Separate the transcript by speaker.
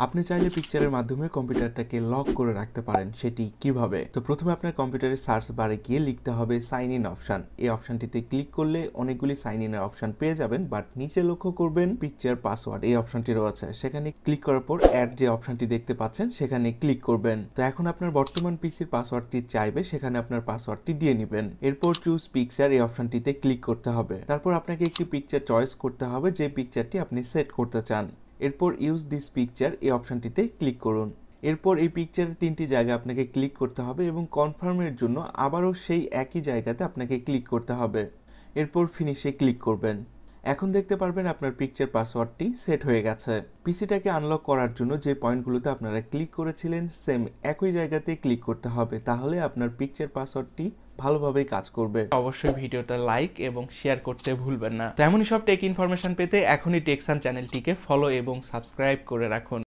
Speaker 1: আপনি চাইলে পিকচারের মাধ্যমে কম্পিউটারটাকে লক করে রাখতে পারেন। সেটি কিভাবে? তো প্রথমে আপনার কম্পিউটারের সার্চ বারে গিয়ে লিখতে হবে সাইন ইন অপশন। এই অপশনটিতে ক্লিক করলে অনেকগুলি সাইন ইনের অপশন পেয়ে যাবেন, বাট নিচে লক্ষ্য করবেন পিকচার পাসওয়ার্ড এই অপশনটি রয়েছে। সেখানে ক্লিক করার পর অ্যাড যে অপশনটি দেখতে পাচ্ছেন সেখানে ক্লিক করবেন। তো এখন আপনার বর্তমান পিসির পাসওয়ার্ডটি চাইবে, সেখানে আপনার পাসওয়ার্ডটি দিয়ে নেবেন। এরপর চুজ পিকচার এই অপশনটিতে ক্লিক করতে হবে। তারপর আপনাকে একটি পিকচার চয়েস করতে হবে যে পিকচারটি আপনি সেট করতে চান। এরপর ইউজ দিস পিকচার এই অপশনটিতে ক্লিক করুন। এরপর এই পিকচারের 3টি জায়গা আপনাকে ক্লিক করতে হবে এবং কনফার্মের জন্য আবারও সেই একই জায়গাতে আপনাকে ক্লিক করতে হবে। এরপর ফিনিশে ক্লিক করবেন। এখন দেখতে পারবেন আপনার পিকচার পাসওয়ার্ডটি সেট হয়ে গেছে। পিসিটাকে আনলক করার জন্য যে পয়েন্টগুলোতে আপনারা ক্লিক করেছিলেন সেম একই জায়গাতে ক্লিক করতে হবে, তাহলে আপনার পিকচার পাসওয়ার্ডটি ভালোভাবে কাজ করবে। অবশ্যই ভিডিওটা লাইক এবং শেয়ার করতে ভুলবেন না। তেমনই সব টেক ইনফরমেশন পেতে এখনই টেকসান চ্যানেলটিকে ফলো এবং সাবস্ক্রাইব করে রাখুন।